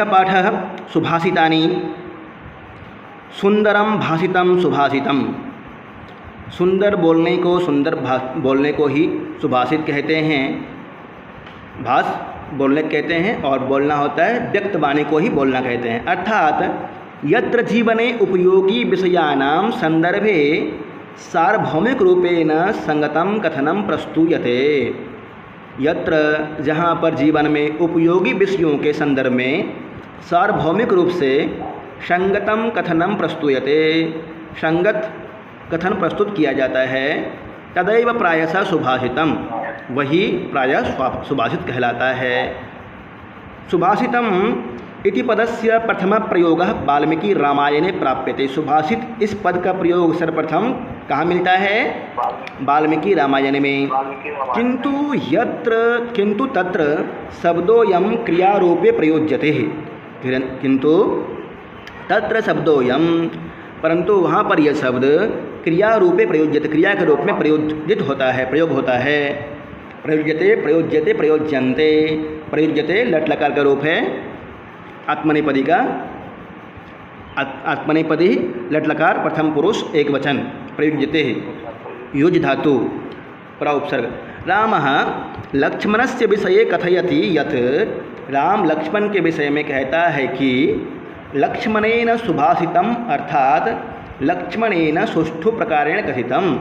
पाठः सुभाषितानि। सुंदरम भाषितम सुभाषितम। सुंदर बोलने को बोलने को ही सुभाषित कहते हैं, भाष बोलने कहते हैं, और बोलना होता है व्यक्त वाणी को ही बोलना कहते हैं। अर्थात यत्र जीवने उपयोगी विषयानां संदर्भे सार्वभौमिक रूपेण संगतम कथनम प्रस्तूयते। यत्र जहाँ पर जीवन में उपयोगी विषयों के संदर्भ में सार्वभौमिक रूप से संगतम कथनम प्रस्तूयते, संगत कथन प्रस्तुत किया जाता है, तदैव प्रायशः सुभाषितम, वही प्रायः सुभाषित कहलाता है। सुभाषितम इति पदस्य प्रथम प्रयोगः वाल्मीकि रामायणे प्राप्यते। सुभाषित इस पद का प्रयोग सर्वप्रथम कहाँ मिलता है? वाल्मीकि रामायण में। किंतु तत्र शब्दोयम क्रियारूपे प्रयोज्यते। किंतु तत्र शब्दोयम, परंतु वहाँ पर यह शब्द क्रिया रूपे प्रयोज्यते, क्रिया के रूप में प्रयोजित होता है, प्रयोग होता है। प्रयोज्यते, प्रयोज्यते, प्रयोज्यन्ते। प्रयोज्यते लट लकार का रूप है, आत्मनेपदी का, आत्मनेपदी लट लकार प्रथम पुरुष एक वचन, प्रयुज्यते युज धातु परा उपसर्ग। रामः लक्ष्मणस्य विषये कथयति यत्, राम लक्ष्मण के विषय में कहता है कि लक्ष्मणेन सुभाषितम, अर्थात लक्ष्मणेन सुष्ठु प्रकारेण कथितम।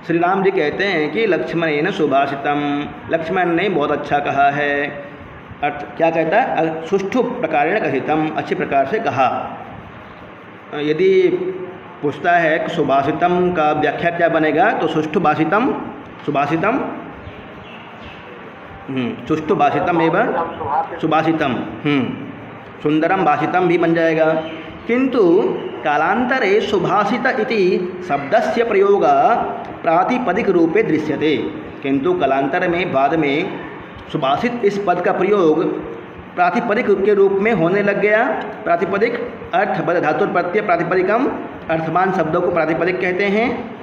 श्री राम जी कहते हैं कि लक्ष्मणेन सुभाषितम, लक्ष्मण ने बहुत अच्छा कहा है। अर्थ क्या कहता है? सुष्ठु प्रकारेण कथितम, अच्छे प्रकार से कहा। यदि पूछता है कि सुभाषितम का व्याख्या क्या बनेगा, तो सुष्ठु भाषितम, सुभाषितम, सुष्ठु भाषितम एवं सुभाषितम, सुंदरम भाषितम भी बन जाएगा। किंतु कालांतरे सुभाषित इति शब्दस्य प्रयोग प्रातिपदिक रूपे दृश्यते। किंतु कालांतर में, बाद में सुभाषित इस पद का प्रयोग प्रातिपदिक के रूप में होने लग गया। प्रातिपदिक अर्थ बद धातु प्रत्यय प्रातिपदिकम, अर्थवान शब्दों को प्रातिपदिक कहते हैं।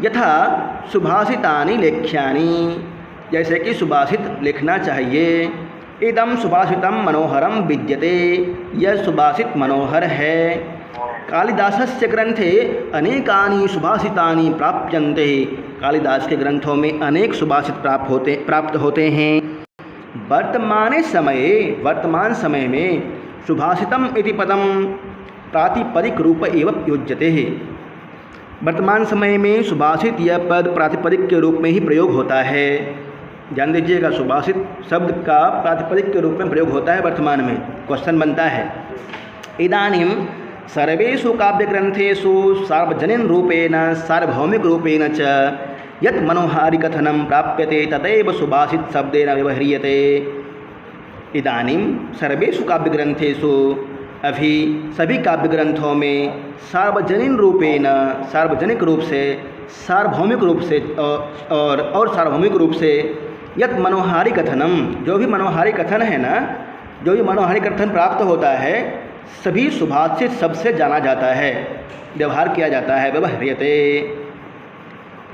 यथा सुभाषितानि लेख्यानि, जैसे कि सुभाषित लिखना चाहिए। इदम सुभाषितम मनोहरम विद्यते, यह सुभाषित मनोहर है। कालिदासस्य ग्रंथे अनेकानि सुभाषितानि प्राप्यन्ते, कालिदास के ग्रंथों में अनेक सुभाषित प्राप्त होते हैं। वर्तमान समय में सुभाषितम इति पदम प्रातिपदिक रूप एवं योज्यते है। वर्तमान समय में सुभाषित यह पद प्रातिपदिक के रूप में ही प्रयोग होता है। ध्यान दीजिएगा, सुभाषित शब्द का प्रातिपदिक के रूप में प्रयोग होता है वर्तमान में। क्वेश्चन बनता है, इदानीं सर्वेषु काव्यग्रंथेषु सार्वजनीन रूपेण सार्वभौमिक रूपेण च यत् मनोहारि कथनं प्राप्यते तदैव सुभाषित शब्देन व्यवह्रियते। इदानीं सर्वेषु काव्यग्रंथेषु, अभी सभी काव्य ग्रंथों में सार्वजनीन रूपेण, सार्वजनिक रूप से, सार्वभौमिक रूप से और सार्वभौमिक रूप से यत् मनोहारि कथनम, जो भी मनोहारि कथन है ना, जो भी मनोहारि कथन प्राप्त होता है, सभी सुभाषित शब्द से जाना जाता है, व्यवहार किया जाता है। व्यवह्रियते।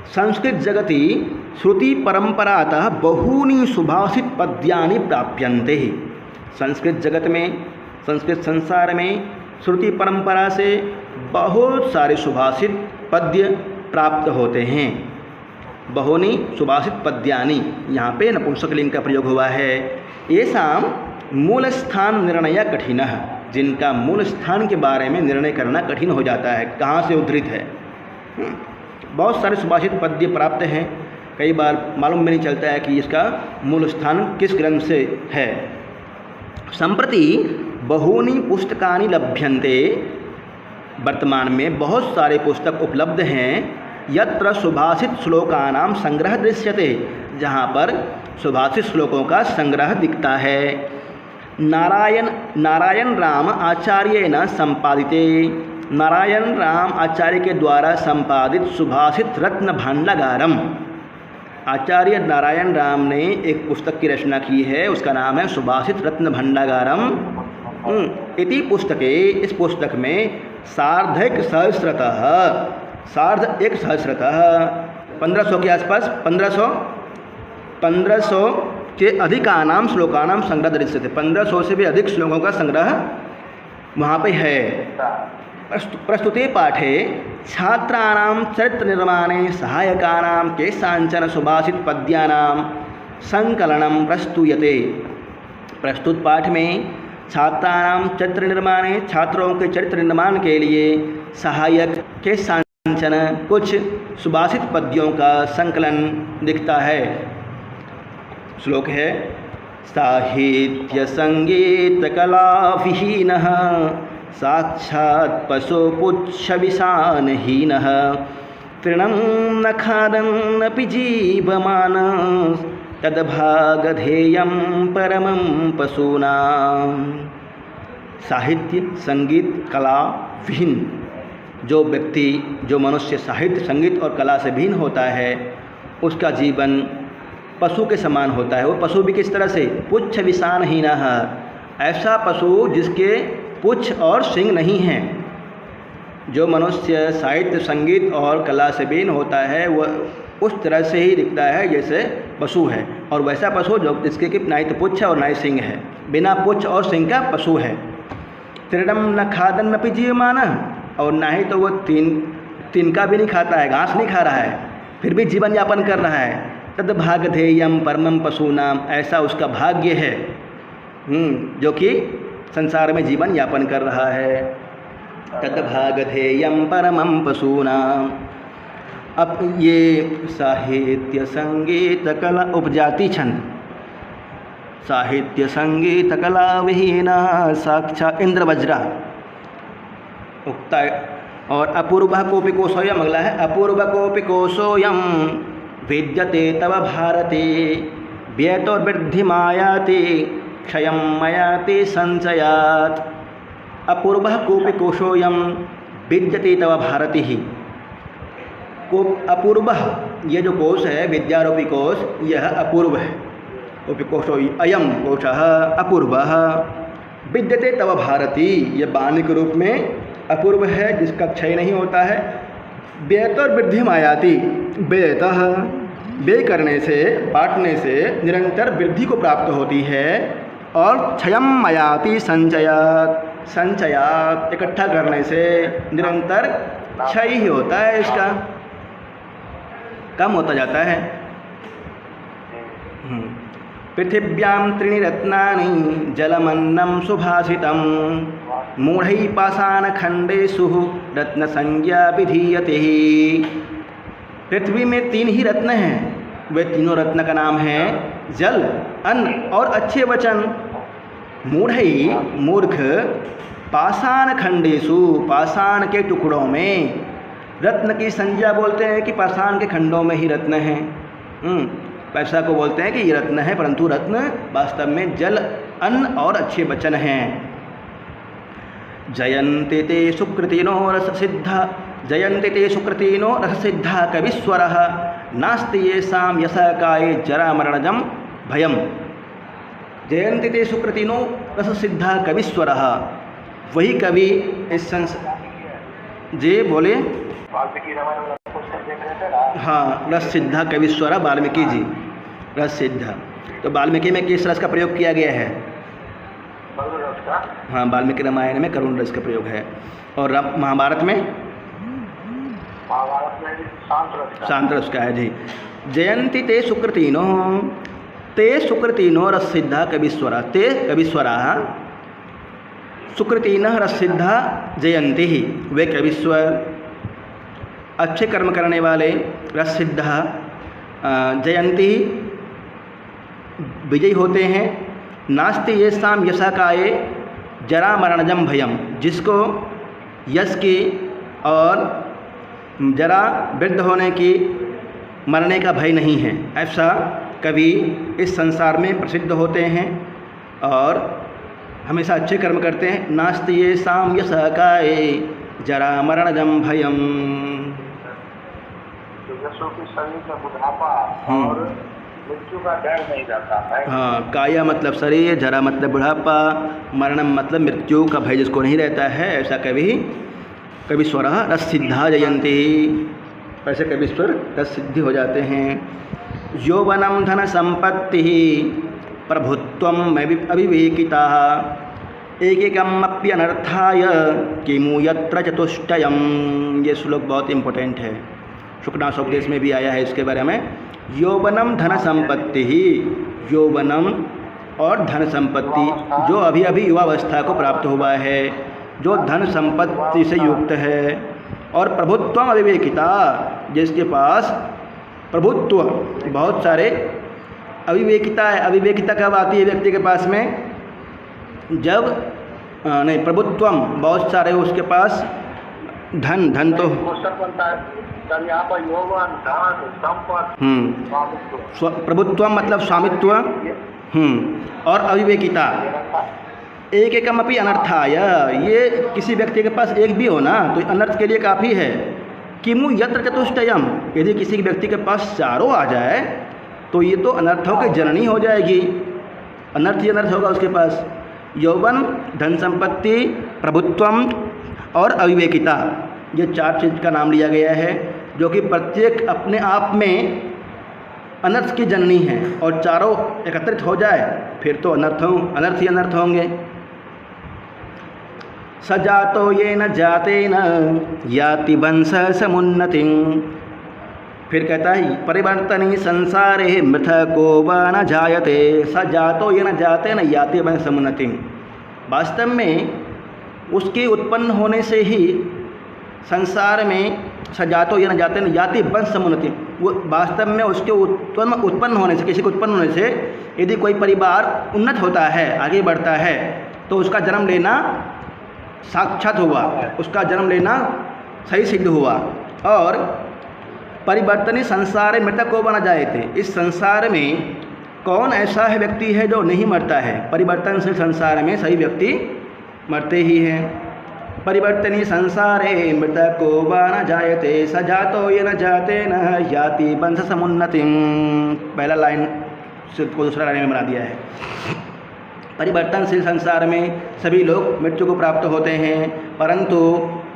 संस्कृत जगति श्रुति परंपरातः बहूनि सुभाषित पद्यानि प्राप्यन्ते। संस्कृत जगत में, संस्कृत संसार में श्रुति परंपरा से बहुत सारे सुभाषित पद्य प्राप्त होते हैं। बहूनि सुभाषित पद्यानि, यहाँ पे नपुंसकलिंग का प्रयोग हुआ है। येषां मूल स्थान निर्णय कठिनः, जिनका मूल स्थान के बारे में निर्णय करना कठिन हो जाता है, कहाँ से उद्धृत है। बहुत सारे सुभाषित पद्य प्राप्त हैं, कई बार मालूम भी नहीं चलता है कि इसका मूल स्थान किस ग्रंथ से है। संप्रति बहूनि पुस्तकानि लभ्यन्ते, वर्तमान में बहुत सारे पुस्तक उपलब्ध हैं। यत्र सुभाषित श्लोकानां संग्रह दृश्यते, जहाँ पर सुभाषित श्लोकों का संग्रह दिखता है। नारायण राम आचार्येण संपादिते, नारायण राम आचार्य के द्वारा संपादित सुभाषित रत्न भांडागारम, आचार्य नारायण राम ने एक पुस्तक की रचना की है, उसका नाम है सुभाषित रत्न भांडागारम इति पुस्तके। इस पुस्तक में सार्ध एक सहस्रतः 1500 के आसपास, 1500 के अधिकानाम श्लोकानाम संग्रह दृश्यते। 1500 से भी अधिक श्लोकों का संग्रह वहाँ पे है। प्रस्तुते पाठे छात्राणां चरित्र निर्माणे सहायकानां केषाञ्चन सुभाषित पद्यानां संकलनं प्रस्तूयते। प्रस्तुत पाठ में छात्राणां चरित्र निर्माणे छात्रों के चरित्र निर्माण के लिए सहायक केषाञ्चन कुछ सुभाषित पद्यों का संकलन दिखता है। श्लोक है साहित्य संगीत कला विहीनः साक्षात् पशुपुच्छ विषानहीनः तृणं न खादन्नपि जीवमान तद्भागधेयं परमं पशूनां। साहित्य संगीत कला विहीन, जो व्यक्ति जो मनुष्य साहित्य संगीत और कला से भिन्न होता है उसका जीवन पशु के समान होता है। वो पशु भी किस तरह से? पुच्छ विषानहीनः, ऐसा पशु जिसके पुच्छ और सिंग नहीं हैं। जो मनुष्य साहित्य संगीत और कला से भिन्न होता है वह उस तरह से ही दिखता है जैसे पशु है, और वैसा पशु जो जिसके कि ना ही तो पुच्छ और ना ही सिंग है, बिना पुच्छ और सिंग का पशु है। तृणं न खादन्नपि जीवमान, और ना ही तो वह तिनका भी नहीं खाता है, घास नहीं खा रहा है, फिर भी जीवन यापन कर रहा है। तद भागधेयम परमं पशूनाम, ऐसा उसका भाग्य है जो कि संसार में जीवन यापन कर रहा है। तद भागधेयम परमं पशूनाम। अब ये साहित्य संगीत कला उपजाति छंद, साहित्य संगीत कला विहीना साक्षात् इंद्रवज्रा उक्ता। और अपूर्व कोपिकोशोयम अगला है, अपूर्व कोपिकोशोयम विद्यते तव भारते व्यतोर्वृद्धिमायाति क्षयं मयाति संचयात्। अपूर्व कोपिकोशोयम विद्यते तव भारती ही। अपूर्व, ये जो कोश है विद्यारूपी कोश, यह अपूर्व है। कोपिकोशो अयम कोशः अपूर्वः विद्यते तव भारती, ये बानी के रूप में अपूर्व है जिसका क्षय नहीं होता है। व्यतोर वृद्धि मायाति, व्यतः व्यय करने से बांटने से निरंतर वृद्धि को प्राप्त होती है, और क्षयं मयाति संचयात्, संचयात् इकट्ठा करने से निरंतर क्षय ही होता है, इसका कम होता जाता है। पृथिव्यां त्रीणि रत्नानि जलमन्नं सुभाषितं मूढ़ै पाषाणखण्डेषु रत्नसंज्ञा विधीयते। पृथ्वी में 3 ही रत्न हैं, वे तीनों रत्न का नाम है जल, अन्न और अच्छे वचन। मूढ़ई मूर्ख, पाषाणखण्डेषु पाषाण के टुकड़ों में, रत्न की संज्ञा बोलते हैं कि पाषाण के खंडों में ही रत्न हैं। पैसा को बोलते हैं कि ये रत्न है, परंतु रत्न वास्तव में जल, अन्न और अच्छे वचन हैं। जयन्ति ते सुकृतिनो रससिद्धा, जयन्ति ते सुकृतिनो रससिद्धा कविस्वरः नास्ति येषां यशकाये जरामरणजं भयम्। जयन्ति ते सुकृतिनो रससिद्धा कविस्वरः, वही कवि इस जी बोले। हाँ, रस सिद्धा कविस्वरा वाल्मीकि जी, रस सिद्धा। तो वाल्मीकि में किस रस का प्रयोग किया गया है? हाँ, वाल्मीकि रामायण में करुण रस का प्रयोग है। और महाभारत में शांत रस का है जी। जयंती ते सुकृतिनो, ते सुकृतिनो रस सिद्धा कविस्वरा, ते कविस्वरा सुकृतिनः रस सिद्धा जयंती ही, वे कविस्वर अच्छे कर्म करने वाले रस सिद्धा जयंती विजयी होते हैं। नास्ति येषां यशकाये जरा मरणजम भयम, जिसको यश की और जरा वृद्ध होने की, मरने का भय नहीं है, ऐसा कवि इस संसार में प्रसिद्ध होते हैं और हमेशा अच्छे कर्म करते हैं। नास्ति येषां यशकाये जरा मरणजम भयम। शरीर में बुढ़ापा और मृत्यु का डर नहीं रहता है। हाँ, काया मतलब शरीर, जरा मतलब बुढ़ापा, मरणम मतलब मृत्यु का भय जिसको नहीं रहता है, ऐसा कविस्वर रस सिद्धा जयंती, ऐसे कविस्वर रस सिद्धि हो जाते हैं। यौवनम धन संपत्ति प्रभुत्वम अविवेकिता एकैकमप्य अनर्थाय किमु यत्र चतुष्टयम। ये श्लोक बहुत इम्पोर्टेंट है, शुक्लाशोपदेश में भी आया है इसके बारे में। यौवनम धन संपत्ति ही, यौवनम और धन संपत्ति, जो अभी अभी युवावस्था को प्राप्त हुआ है, जो धन संपत्ति से युक्त है, और प्रभुत्व अविवेकिता, जिसके पास प्रभुत्व बहुत सारे अविवेकिता है। अविवेकिता कब आती है व्यक्ति के पास में? जब नहीं, प्रभुत्वम बहुत सारे उसके पास धन तो क्वेश्चन बनता है सर यहाँ पर यौवन धन संपत्ति प्रभुत्व मतलब स्वामित्व और अविवेकिता एक एकमपि अनर्थाय, ये किसी व्यक्ति के पास एक भी हो ना तो अनर्थ के लिए काफ़ी है। किमु यत्र चतुष्टयम, यदि किसी व्यक्ति के पास चारों आ जाए तो ये तो अनर्थों की जननी हो जाएगी, अनर्थ ही अनर्थ होगा उसके पास। यौवन, धन संपत्ति, प्रभुत्वम और अविवेकिता, ये चार चीज़ का नाम लिया गया है, जो कि प्रत्येक अपने आप में अनर्थ की जननी है, और चारों एकत्रित हो जाए फिर तो अनर्थ ही अनर्थ होंगे। सजातो ये न जाते न याति वंश समुन्नति, फिर कहता है परिवर्तनी संसारे मृथको व न जायते, सजातो ये न जाते न याति वंश समुन्नति। वास्तव में उसके उत्पन्न होने से ही संसार में सजातो ये न जाते न याति वंश समुन्नति, वो वास्तव में उसके उत्पन्न होने से, किसी के उत्पन्न होने से यदि कोई परिवार उन्नत होता है, आगे बढ़ता है, तो उसका जन्म लेना साक्षात हुआ, उसका जन्म लेना सही सिद्ध हुआ। और परिवर्तनी संसार मृतक को बना जाए थे, इस संसार में कौन ऐसा है व्यक्ति है जो नहीं मरता है? परिवर्तनशील संसार में सही व्यक्ति मरते ही हैं। परिवर्तनी संसारे मृतको व न जायते, सजातो ये न जाते न याति वंश समुन्नतिम। पहला लाइन से को दूसरा लाइन में बना दिया है। परिवर्तनशील संसार में सभी लोग मृत्यु को प्राप्त होते हैं, परंतु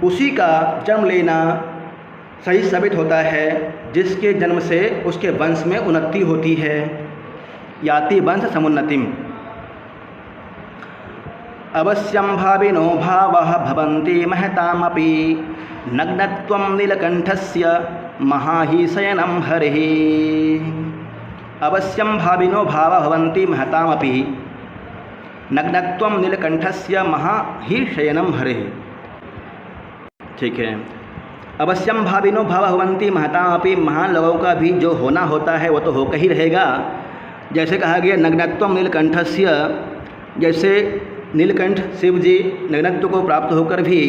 उसी का जन्म लेना सही साबित होता है जिसके जन्म से उसके वंश में उन्नति होती है। याति वंश समुन्नतिम। अवश्यम भाविनो भावः भवन्ति महतामपि नग्नत्वं नीलकण्ठस्य महाहीशयनं हरिः। अवश्यम भाविनो भावः भवन्ति महतामपि नग्नत्वं नीलकण्ठस्य महाहीशयनं हरिः। ठीक है, अवश्यम भाविनो भावः भवन्ति महतामपि, महान लोगों का भी जो होना होता है वो तो होकर ही रहेगा। जैसे कहा गया नग्नत्वं नीलकण्ठस्य, जैसे नीलकंठ शिव जी नग्नत्व को प्राप्त होकर भी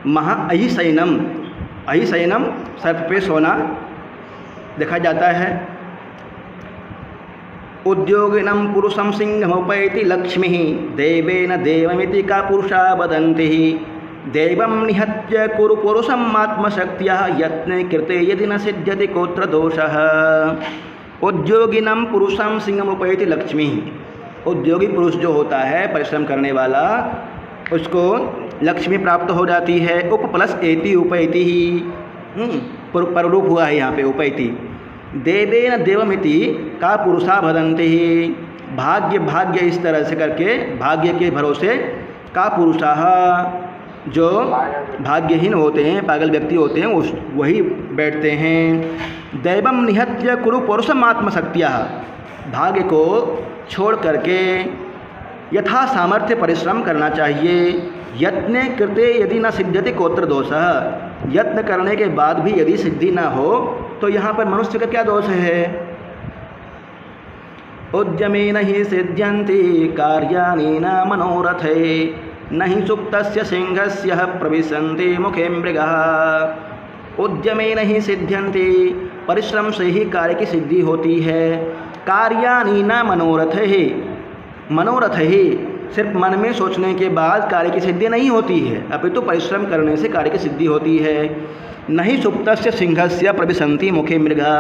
अहिशयनम, अहिशयनम सर्प पे सोना देखा जाता है। उद्योगिनम पुरुषम सिंहमुपैति लक्ष्मी देवेन देवमिति का पुरुषा वदन्ति देवं निहत्य कुरु पुरुषम आत्मशक्त्या यत्ने कृते यदि न सिद्ध्यति कोत्र दोषः। उद्योगिनम पुरुषम सिंहमुपैति लक्ष्मी, उद्योगी पुरुष जो होता है परिश्रम करने वाला, उसको लक्ष्मी प्राप्त हो जाती है। उप प्लस एति उपैति ही पररूप हुआ है यहाँ पे उपैति। देवेन देवमिति का पुरुषा भदन्ति ही, भाग्य भाग्य इस तरह से करके भाग्य के भरोसे का पुरुषा, जो भाग्यहीन होते हैं, पागल व्यक्ति होते हैं, उस वही बैठते हैं। दैवम निहत्य कुरु पुरुषम आत्मशक्त्या, भाग्य को छोड़ करके यथा सामर्थ्य परिश्रम करना चाहिए। यत्ने कृते यदि न सिद्ध्यति कोत्र दोषः, यत्न करने के बाद भी यदि सिद्धि न हो तो यहाँ पर मनुष्य का क्या दोष है? उद्यमेन ही सिद्ध्यन्ति कार्याणि न मनोरथे, नहि सुप्तस्य सिंहस्य प्रविशन्ति मुखे मृगः। उद्यमेन ही सिद्ध्यन्ति, परिश्रम से ही कार्य की सिद्धि होती है। कार्याणि न मनोरथ ही, मनोरथ ही सिर्फ मन में सोचने के बाद कार्य की सिद्धि नहीं होती है, अपितु परिश्रम करने से कार्य की सिद्धि होती है। नहीं सुप्तस्य सिंहस्य प्रविशन्ति मुखे मृगा,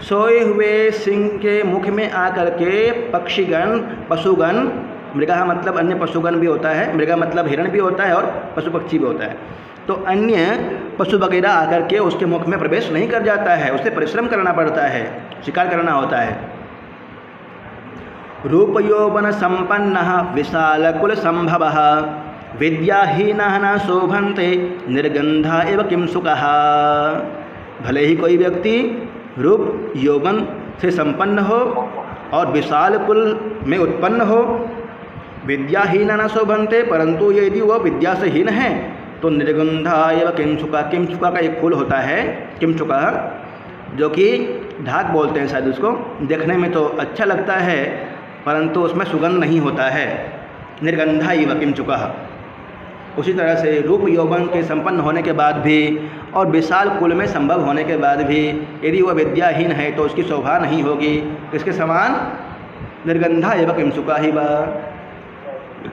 सोए हुए सिंह के मुख में आकर के पक्षीगण, पशुगण मृगः मतलब अन्य पशुगण भी होता है, मृग मतलब हिरण भी होता है और पशु पक्षी भी होता है। तो अन्य पशु वगैरह आकर के उसके मुख में प्रवेश नहीं कर जाता है, उसे परिश्रम करना पड़ता है, शिकार करना होता है। रूप यौवन संपन्नः विशाल कुल संभवः विद्याहीनः न शोभन्ते निर्गंधा एव किं सुखः। भले ही कोई व्यक्ति रूप यौवन से संपन्न हो और विशाल कुल में उत्पन्न हो, विद्याहीन न शोभन्ते, परंतु यदि वह विद्या से हीन है तो निर्गंधा एव किंचुका, किंचुका का एक फूल होता है किंचुका, जो कि ढाक बोलते हैं शायद उसको, देखने में तो अच्छा लगता है परंतु उसमें सुगंध नहीं होता है, निर्गंधा एव किंचुका। उसी तरह से रूप यौवन के संपन्न होने के बाद भी और विशाल कुल में संभव होने के बाद भी यदि वह विद्याहीन है तो उसकी शोभा नहीं होगी। इसके समान निर्गंधा एव किंचुका ही व,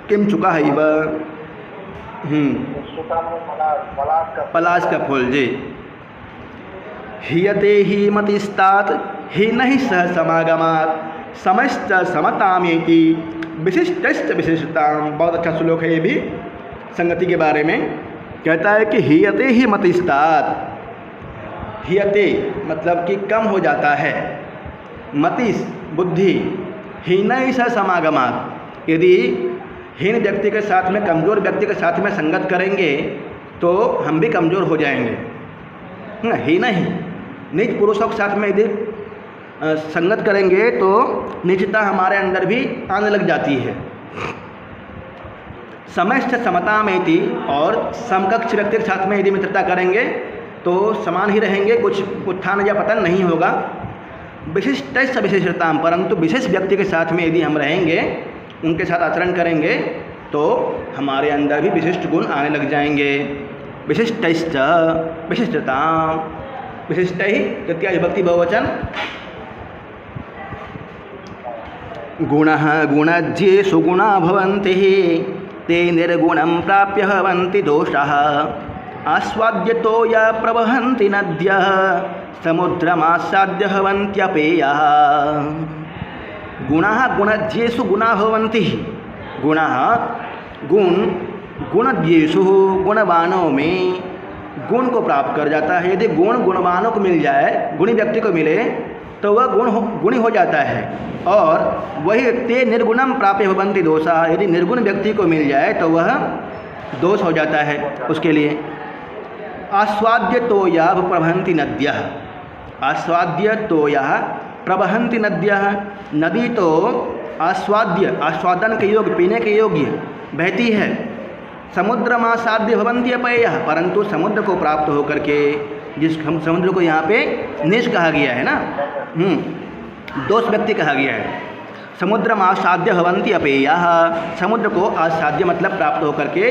किंचुका ही व, पलाश का फूल जी। हियते ही मतिस्तात ही नहीं सह समागमात समस्त समतामेति विशिष्टश्च विशिष्टताम। बहुत अच्छा श्लोक है ये भी संगति के बारे में। कहता है कि हियते ही मतिस्तात, हियते मतलब कि कम हो जाता है, मतिस बुद्धि, हीन ही सह समागमात, यदि हीन व्यक्ति के साथ में कमज़ोर व्यक्ति के साथ में संगत करेंगे तो हम भी कमज़ोर हो जाएंगे। हीन ही नीच पुरुषों के साथ में यदि संगत करेंगे तो निजता हमारे अंदर भी आने लग जाती है। समस्त समता में थी, और समकक्ष व्यक्ति के साथ में यदि मित्रता करेंगे तो समान ही रहेंगे, कुछ उत्थान या पतन नहीं होगा। विशिष्ट विशेषता, परंतु विशेष व्यक्ति के साथ में यदि हम रहेंगे, उनके साथ आचरण करेंगे तो हमारे अंदर भी विशिष्ट गुण आने लग जाएंगे। विशिष्ट विशिष्टता, विशिष्ट ही तृतीया विभक्ति बहुवचन। गुणः गुणज्येषु गुणा भवन्ति ते निर्गुणं प्राप्य भवन्ति दोषाः आस्वाद्यतो या प्रवहन्ति नद्यः समुद्रमासाद्य भवन्त्यपेयः। गुणः गुणज्येषु गुणा भवन्ति, गुणः गुण गुणज्येषु गुणवानों में गुण को प्राप्त कर जाता है। यदि गुण गुणवानों को मिल जाए, गुणी व्यक्ति को मिले तो वह गुणी हो जाता है। और वही ते निर्गुणम प्राप्य भवन्ति दोषा, यदि निर्गुण व्यक्ति को मिल जाए तो वह दोष हो जाता है उसके लिए। आस्वाद्य तो या प्रवहन्ति नद्यः, आस्वाद्य तो या प्रवहन्ति नद्यः, नदी तो आस्वाद्य आस्वादन के योग्य, पीने के योग्य बहती है। समुद्रमासाद्य भवन्ति अपेयः, परंतु समुद्र को प्राप्त होकर के, जिस हम समुद्र को यहाँ पे निज कहा गया है ना, दोष व्यक्ति कहा गया है। समुद्रम आसाद्य भवन्ति अपेयः, समुद्र को आसाद्य मतलब प्राप्त होकर के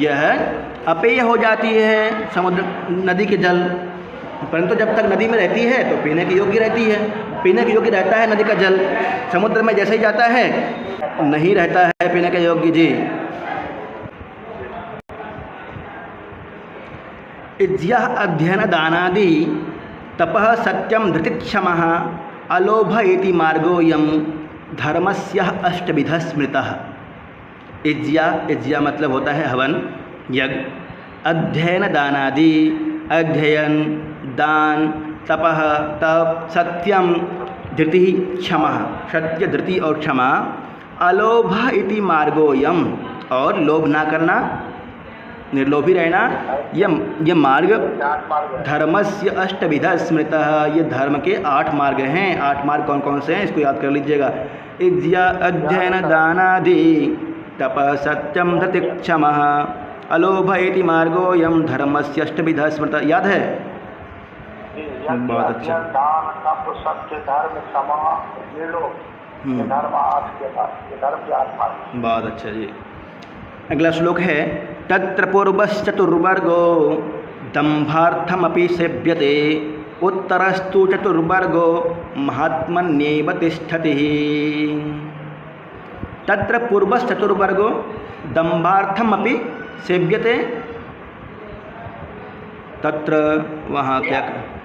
यह अपेय हो जाती है समुद्र नदी के जल। परंतु जब तक नदी में रहती है तो पीने के योग्य रहती है, पीने के योग्य रहता है नदी का जल। समुद्र में जैसे ही जाता है नहीं रहता है पीने के योग्य जी। इज्या अध्ययन दानादि तपः सत्यम धृतिक्षमः अलोभ इति मार्गोऽयं धर्मस्य अष्टविधः स्मृतः। इज्या, इज्या मतलब होता है हवन यज्ञ। अध्ययन दानादि, अध्ययन दान, तपः तप, सत्यम धृति क्षमा, सत्य धृति और क्षमा, अलोभ इति मार्गोऽयं और लोभ ना करना, निर्लोभी रहना, यह मार्ग धर्मस्य अष्टविधः स्मृतः, ये धर्म के 8 मार्ग हैं। 8 मार्ग कौन कौन से हैं इसको याद कर लीजिएगा। इज्या अध्ययन दानादि तपः सत्यम धृतिक्षमः अलोभ इति मार्गोऽयं धर्मस्य अष्टविधः स्मृतः। याद है? बहुत अच्छा। दान, तप, सत्य, धर्म, क्षमा, निर्लोभ, ये धर्म 8 के मार्ग। बहुत अच्छा जी। अगला श्लोक है तत्र पूर्वश्चतुर्वर्गो दम्भार्थमपि सेव्यते उत्तरस्तु चतुर्वर्गो महात्मन्येव तिष्ठति। तत्र पूर्वश्चतुर्वर्गो दम्भार्थमपि सेव्यते, तत्र वहाँ क्या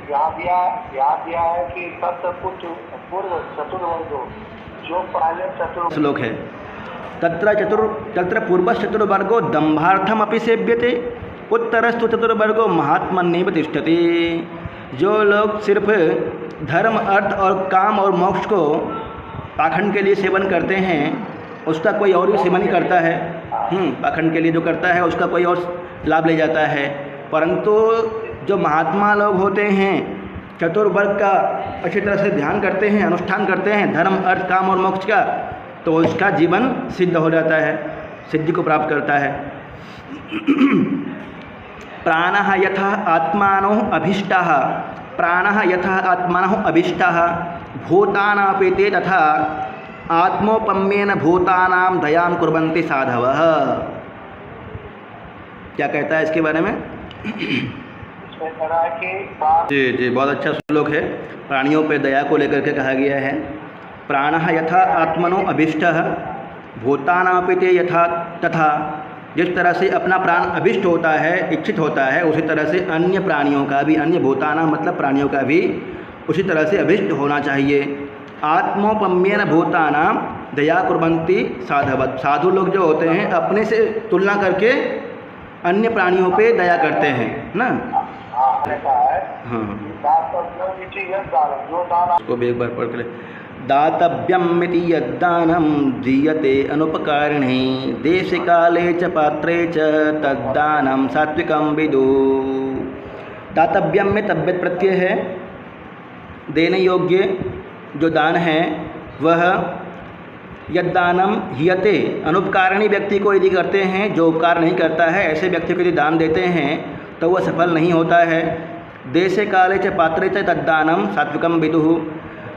याद दिया है कि तत्र पूर्व चतुर्वर्गो, जो पहले चतुर्वर्ग श्लोक है तत्र पूर्वश्चतुर्वर्गो दम्भार्थमपि सेव्यते, उत्तरस्तु चतुर्वर्गो महात्मन्येव तिष्ठति। जो लोग सिर्फ धर्म, अर्थ और काम और मोक्ष को पाखंड के लिए सेवन करते हैं, उसका कोई और भी सेवन ही करता है। पाखंड के लिए जो करता है उसका कोई और लाभ ले जाता है। परंतु जो महात्मा लोग होते हैं, चतुर्वर्ग का अच्छी तरह से ध्यान करते हैं, अनुष्ठान करते हैं, धर्म, अर्थ, काम और मोक्ष का, तो उसका जीवन सिद्ध हो जाता है, सिद्धि को प्राप्त करता है। प्राणः यथा आत्मानो अभीष्टः, प्राणः यथा आत्मानो अभीष्टः भूतानापि ते तथा आत्मोपम्येन भूतानां दयां कुर्वन्ति साधवः। क्या कहता है इसके बारे में? जी, बहुत अच्छा श्लोक है। प्राणियों पे दया को लेकर के कहा गया है। प्राणः यथा आत्मनो अभीष्टः भूतानापि ते यथा तथा, जिस तरह से अपना प्राण अभिष्ट होता है, इच्छित होता है, उसी तरह से अन्य प्राणियों का भी, अन्य भूताना मतलब प्राणियों का भी उसी तरह से अभिष्ट होना चाहिए। आत्मोपम्येन भूतानां दया कुर्वन्ति साधवः, साधु लोग जो होते हैं अपने से तुलना करके अन्य प्राणियों पे दया करते हैं ना। हाँ, इसको भी एक बार पढ़ के दातव्यमिति यद्दानं दीयते अनुपकारिणे देशे काले च पात्रे च तद्दानं सात्विकं विदु। दातव्यम में तब्यत प्रत्यय है। देने योग्य जो दान है वह यद्दानम हीयते, अनुपकारिणी व्यक्ति को यदि करते हैं, जो उपकार नहीं करता है, ऐसे व्यक्ति को यदि दान देते हैं तो वह सफल नहीं होता है। देशे काले च पात्रे च तद्दानम सात्विकम विदुः,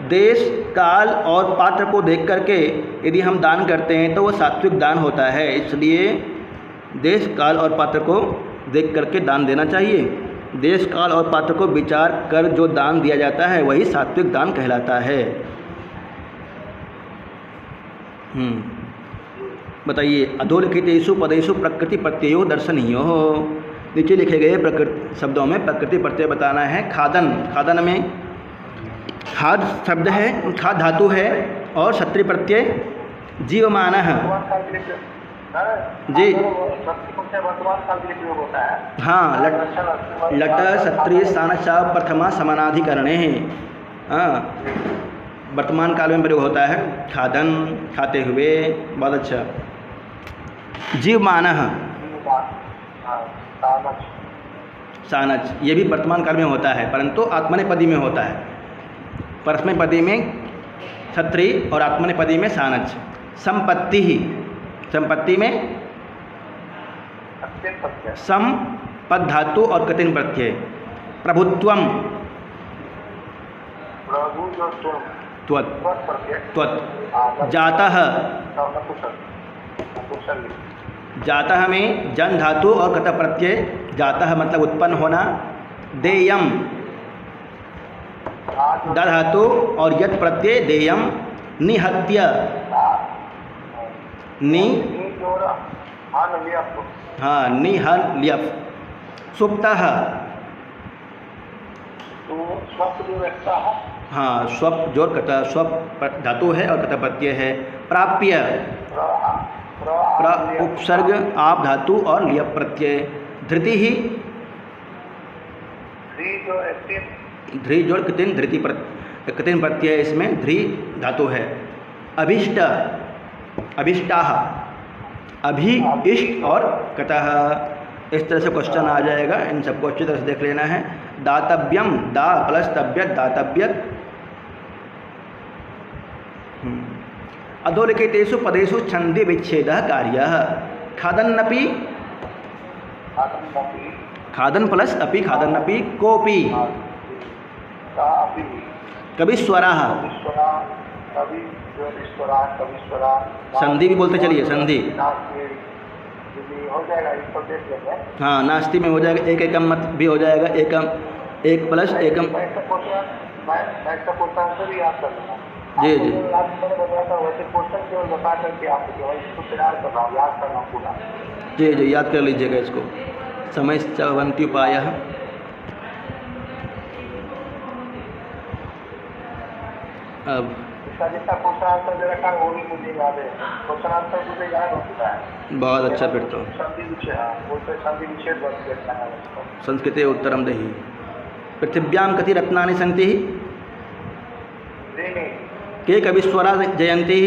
देश, काल और पात्र को देख करके यदि हम दान करते हैं तो वह सात्विक दान होता है। इसलिए देश, काल और पात्र को देख करके दान देना चाहिए। देश, काल और पात्र को विचार कर जो दान दिया जाता है वही सात्विक दान कहलाता है। बताइए, अधोलिखितेषु पदेषु प्रकृति प्रत्ययो दर्शनीयो। नीचे लिखे गए प्रकृति शब्दों में प्रकृति प्रत्यय बताना है। खादन, खादन में खाद शब्द है, खाद धातु है और क्षत्रिय प्रत्यय जीवमानः। जी हाँ, लट क्षत्रिय स्थानचा प्रथमा समानाधिकरणे है। हाँ, वर्तमान काल में प्रयोग होता है। खादन, खाते हुए, बहुत अच्छा। जीवमानः, सानच, ये भी वर्तमान काल में होता है परंतु आत्मनेपदी में होता है। परस्मैपदी में क्षत्रिय और आत्मनेपदी में सानच। संपत्ति ही, संपत्ति में सम पद धातु और कतिन प्रत्यय। प्रभुत्वम त्वत्, त्वत्। जातः, जातः में जन धातु और कत प्रत्यय, जातः मतलब उत्पन्न होना। देयम, द धातु और यत् प्रत्यय देयम। निहत्य, नि हाँ, निहल्यफ। सुप्तः, हाँ, स्वप जोड़ कत, स्वप धातु है और कत प्रत्यय है। प्राप्य, उपसर्ग आप धातु और लिय प्रत्यय। धृति ही, ध्री जोड़ कतिन, धृति कतिन प्रत्यय, इसमें ध्री धातु है। अभिष्ट, अभिष्टाः, अभि, इष्ट और कतः। इस तरह से क्वेश्चन आ जाएगा, इन सबको अच्छी तरह से देख लेना है। दातव्यम, दा प्लस तब्यत, दातव्यत। अधोलिखितेषु पदेषु छंदे विच्छेदः कार्यः। खादन्नपि, खादन प्लस अपि, खादन्नपि। कोपि, कभी स्वराः, संधि भी बोलते चलिए, संधि। हाँ, नास्ति में हो जाएगा, एक एकम मत भी हो जाएगा, एकम, एक प्लस एकम। जी जी जी जी, याद कर लीजिएगा इसको। समय चवंती उपायः। अब इसका जितना क्वेश्चन आंसर दे रखा है वो भी मुझे याद है, क्वेश्चन आंसर मुझे याद होता है। बहुत अच्छा फिर तो। संधि विषय, हाँ बोलते संधि विषय वर्ग देखना है उसको। संस्कृते उत्तरम देहि। पृथिव्यां कति रत्नानि सन्ति नहीं, के कविस्वरा जयन्ति।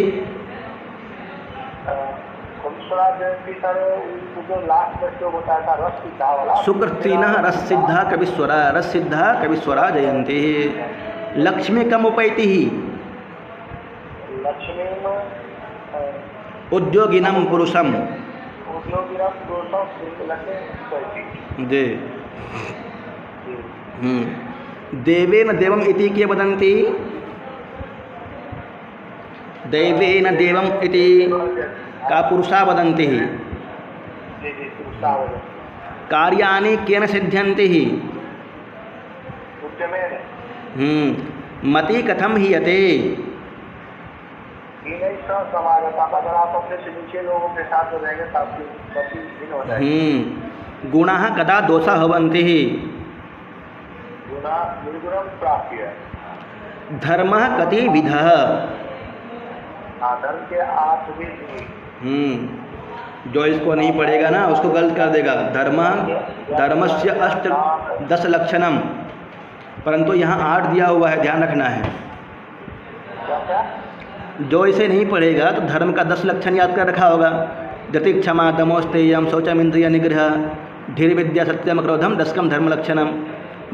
कविस्वरा जयंती सर जो लास्ट में जो बताया था रस सिद्धा वाला, सुकृतिनः रस सिद्धा कविस्वरा, रस सिद्धा कविस्वरा जयन्ति। लक्ष्मी कम उपैति लक्ष्मी उद्योगिनम पुरुषम। उद्योगिनम पुरुषम लक्ष्मी उपैति। जी। देवेन देवम इति के वदन्ति। देवेन देवम इति का पुरुषा वदन्ति। कार्याणि केन सिद्ध्यन्ति। मति कथम हीयते। अगर आप अपने से नीचे लोगों के साथ रहेंगे तो आपकी मति हीन हो जाएगी। गुणाः कदा दोषा भवन्ति। गुणा निर्गुणं प्राप्य। धर्मः कति विधः। धर्म के 8 विध। जो इसको नहीं पढ़ेगा ना उसको गलत कर देगा। धर्मस्य 10 लक्षणम, परंतु यहाँ 8 दिया हुआ है, ध्यान रखना है। जो इसे नहीं पढ़ेगा तो धर्म का 10 लक्षण याद कर रखा होगा। गति क्षमा दमोस्तेयम शौचम इंद्रिय निग्रह धीर विद्या सत्यम क्रोधम 10कम धर्म लक्षणम,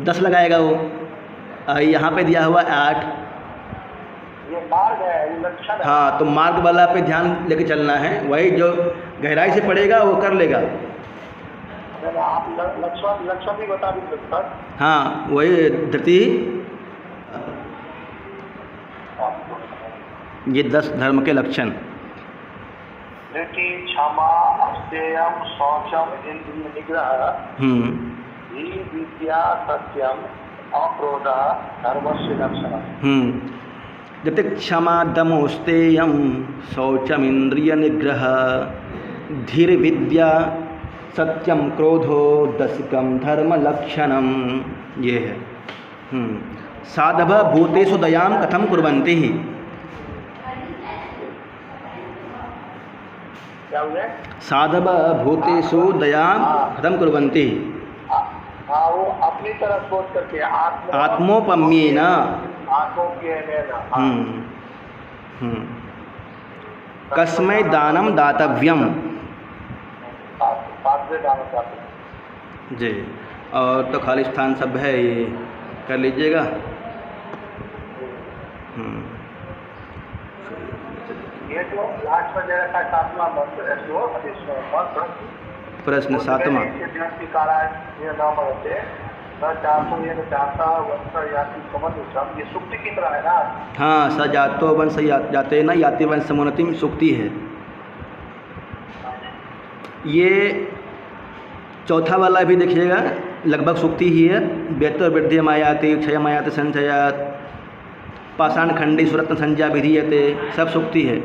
10 लगाएगा वो। यहाँ पे दिया हुआ 8। ये मार्ग है, ये लक्षण है। हाँ, तो मार्ग वाला पे ध्यान लेके चलना है। वही जो गहराई से पढ़ेगा वो कर लेगा। आप लक्षण भी बता दीजिए सर। हाँ, वही धृति, ये 10 धर्म के लक्षण। धृति, क्षमा, अस्तेयम, शौचम, इंद्रिय निग्रह, धीर विद्या सत्यम, अक्रोध, धर्मस्य लक्षणम। जब तक क्षमा दमोस्तेयम शौचमिंद्रिय निग्रह धीर विद्या सत्यम क्रोधो 10कम धर्म लक्षणम, ये है। साधव भूतेषु दयां कथम कुर्वन्ति। क्या हुए? साधव भूतेषु दयां कथम कुर्वन्ति। हाँ, वो अपनी तरफ सोच करके आत्मोपम्येन। कस्मै दानं दातव्यम। जी। और तो खाली स्थान सब है, ये कर लीजिएगा। ये जो लास्ट में दे रखा है 7वां मंत्र, प्रश्न 7वां। ये सुक्ति की तरह है ना। हाँ, स जातो वंश जाते न याति वंश समुन्नतिम सुक्ति है। ये चौथा वाला भी देखिएगा, लगभग सुक्ति ही है। व्यतो वृद्धि मायाति क्षय मायाति संचयात पाषाण खंडी सुरत्न संज्ञा विधीयते, सब सुक्ति है।